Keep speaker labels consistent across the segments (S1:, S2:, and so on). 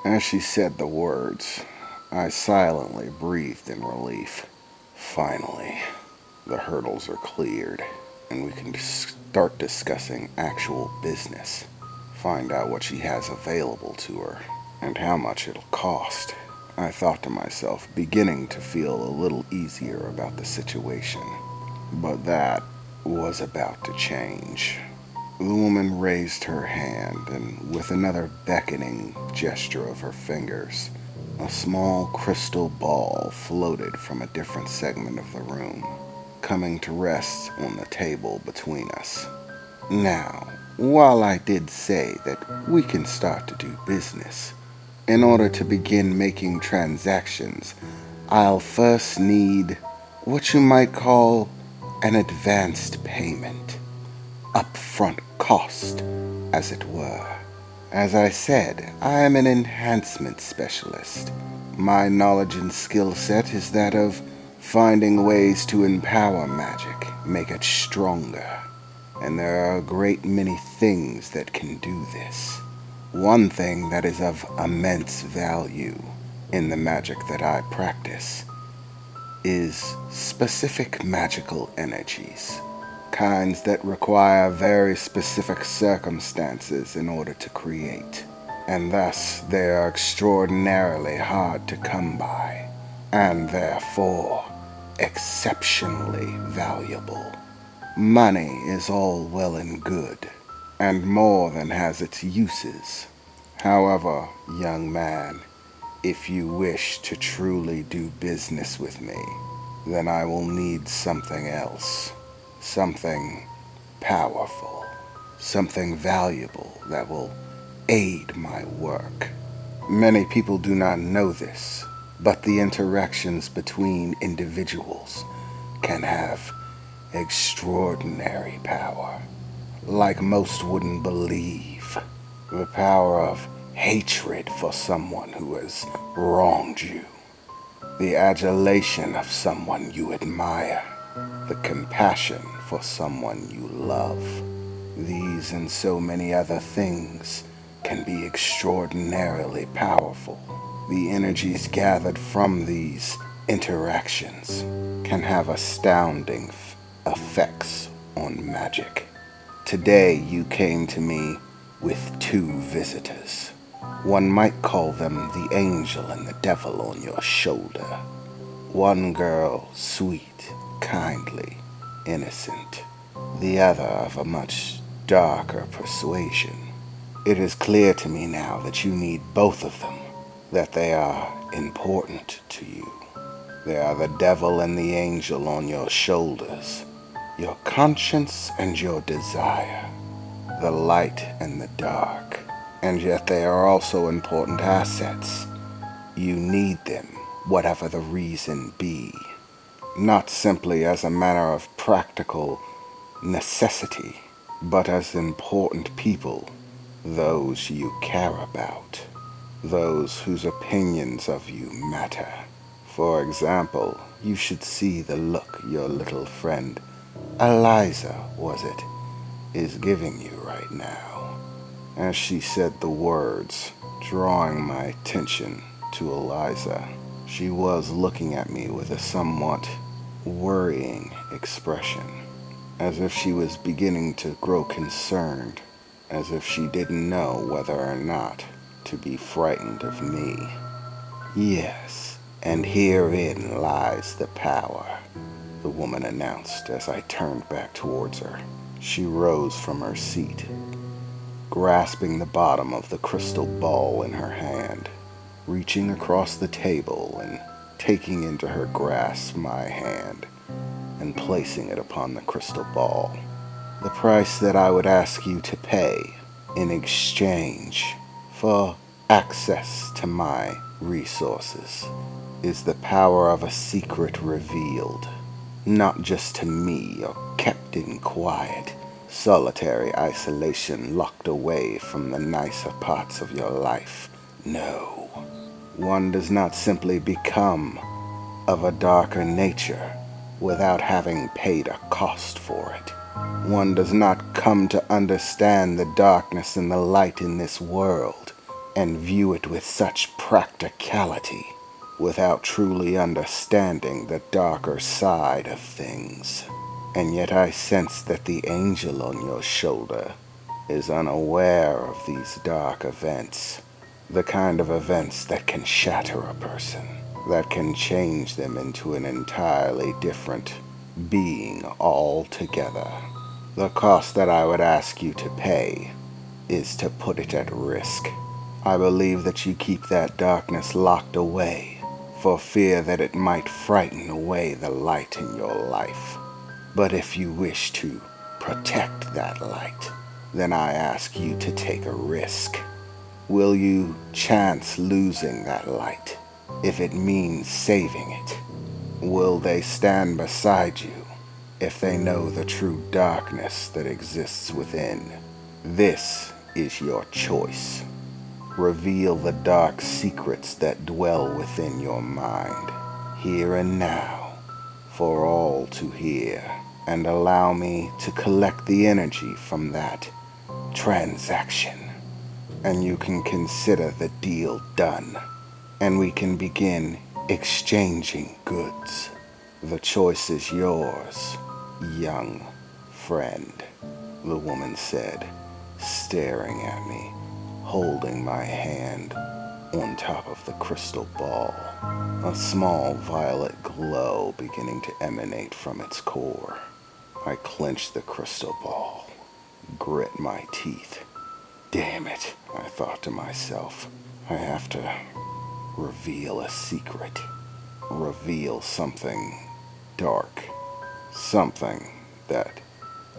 S1: As she said the words, I silently breathed in relief. Finally, the hurdles are cleared, and we can start discussing actual business. Find out what she has available to her, and how much it'll cost. I thought to myself, beginning to feel a little easier about the situation. But that was about to change. The woman raised her hand, and with another beckoning gesture of her fingers, a small crystal ball floated from a different segment of the room, coming to rest on the table between us. Now, while I did say that we can start to do business, in order to begin making transactions, I'll first need what you might call an advanced payment, upfront cost, as it were. As I said, I am an enhancement specialist. My knowledge and skill set is that of finding ways to empower magic, make it stronger. And there are a great many things that can do this. One thing that is of immense value in the magic that I practice is specific magical energies, kinds that require very specific circumstances in order to create, and thus they are extraordinarily hard to come by, and therefore exceptionally valuable. Money is all well and good, and more than has its uses. However, young man, if you wish to truly do business with me, then I will need something else. Something powerful. Something valuable that will aid my work. Many people do not know this, but the interactions between individuals can have extraordinary power. Like most wouldn't believe, the power of hatred for someone who has wronged you, the adulation of someone you admire, the compassion for someone you love. These and so many other things can be extraordinarily powerful. The energies gathered from these interactions can have astounding effects on magic. Today you came to me with two visitors. One might call them the angel and the devil on your shoulder. One girl, sweet, kindly, innocent. The other of a much darker persuasion. It is clear to me now that you need both of them, that they are important to you. They are the devil and the angel on your shoulders, your conscience and your desire, the light and the dark. And yet they are also important assets. You need them, whatever the reason be, not simply as a matter of practical necessity, but as important people, those you care about, those whose opinions of you matter. For example, you should see the look your little friend, Eliza, was it, is giving you right now. As she said the words, drawing my attention to Eliza, she was looking at me with a somewhat worrying expression, as if she was beginning to grow concerned, as if she didn't know whether or not to be frightened of me. Yes, and herein lies the power, the woman announced as I turned back towards her. She rose from her seat, grasping the bottom of the crystal ball in her hand, reaching across the table and taking into her grasp my hand and placing it upon the crystal ball. The price that I would ask you to pay in exchange for access to my resources is the power of a secret revealed, not just to me or kept in quiet, solitary isolation locked away from the nicer parts of your life. No, one does not simply become of a darker nature without having paid a cost for it. One does not come to understand the darkness and the light in this world and view it with such practicality without truly understanding the darker side of things. And yet I sense that the angel on your shoulder is unaware of these dark events, the kind of events that can shatter a person, that can change them into an entirely different being altogether. The cost that I would ask you to pay is to put it at risk. I believe that you keep that darkness locked away for fear that it might frighten away the light in your life. But if you wish to protect that light, then I ask you to take a risk. Will you chance losing that light if it means saving it? Will they stand beside you if they know the true darkness that exists within? This is your choice. Reveal the dark secrets that dwell within your mind, here and now, for all to hear, and allow me to collect the energy from that transaction. And you can consider the deal done, and we can begin exchanging goods. The choice is yours, young friend, the woman said, staring at me, holding my hand on top of the crystal ball, a small violet glow beginning to emanate from its core. I clenched the crystal ball, grit my teeth. Damn it, I thought to myself. I have to reveal a secret. Reveal something dark. Something that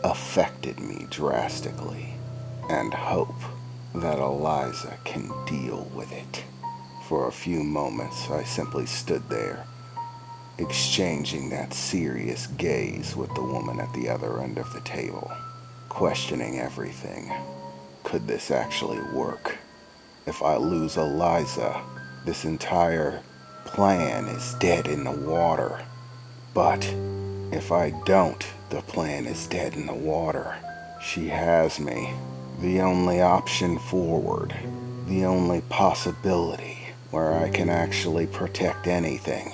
S1: affected me drastically. And hope that Eliza can deal with it. For a few moments, I simply stood there, exchanging that serious gaze with the woman at the other end of the table, questioning everything. Could this actually work? If I lose Eliza, this entire plan is dead in the water. But if I don't, the plan is dead in the water. She has me. The only option forward, the only possibility where I can actually protect anything,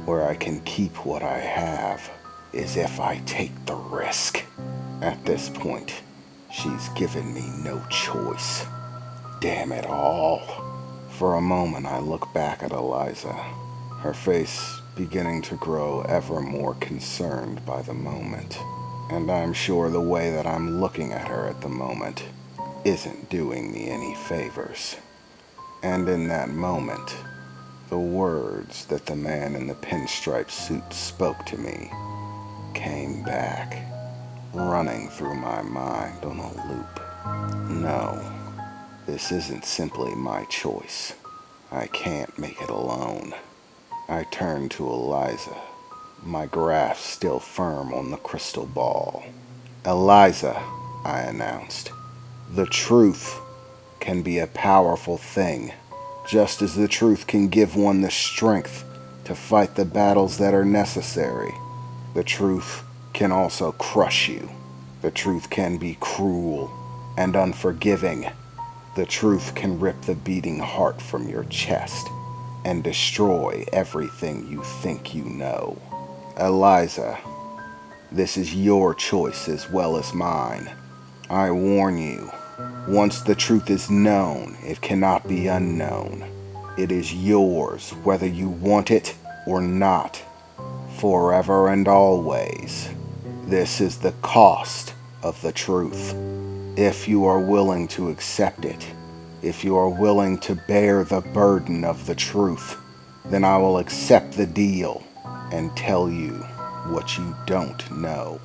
S1: where I can keep what I have, is if I take the risk. At this point, she's given me no choice. Damn it all. For a moment, I look back at Eliza, her face beginning to grow ever more concerned by the moment. And I'm sure the way that I'm looking at her at the moment isn't doing me any favors. And in that moment, the words that the man in the pinstripe suit spoke to me came back, running through my mind on a loop. No, this isn't simply my choice. I can't make it alone. I turned to Eliza, my grasp still firm on the crystal ball. Eliza, I announced, the truth can be a powerful thing, just as the truth can give one the strength to fight the battles that are necessary. The truth can also crush you. The truth can be cruel and unforgiving. The truth can rip the beating heart from your chest and destroy everything you think you know. Eliza, this is your choice as well as mine. I warn you, once the truth is known, it cannot be unknown. It is yours whether you want it or not, forever and always. This is the cost of the truth. If you are willing to accept it, if you are willing to bear the burden of the truth, then I will accept the deal and tell you what you don't know.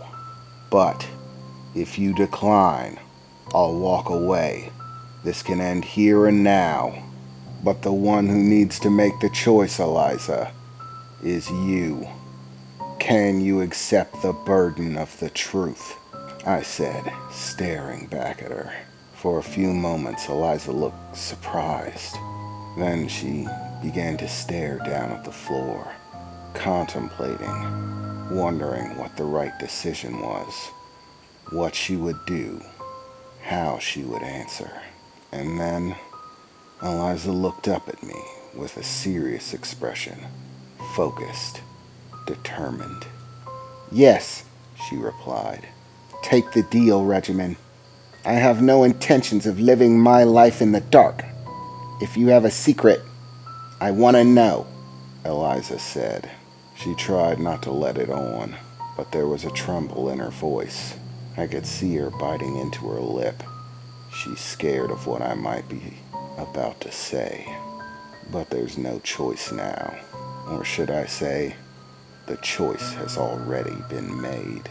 S1: But if you decline, I'll walk away. This can end here and now. But the one who needs to make the choice, Eliza, is you. Can you accept the burden of the truth? I said, staring back at her. For a few moments, Eliza looked surprised. Then she began to stare down at the floor, contemplating, wondering what the right decision was, what she would do, how she would answer. And then Eliza looked up at me with a serious expression, focused, determined. Yes, she replied. Take the deal, Regimen. I have no intentions of living my life in the dark. If you have a secret, I want to know, Eliza said. She tried not to let it on, but there was a tremble in her voice. I could see her biting into her lip. She's scared of what I might be about to say. But there's no choice now. Or should I say, the choice has already been made.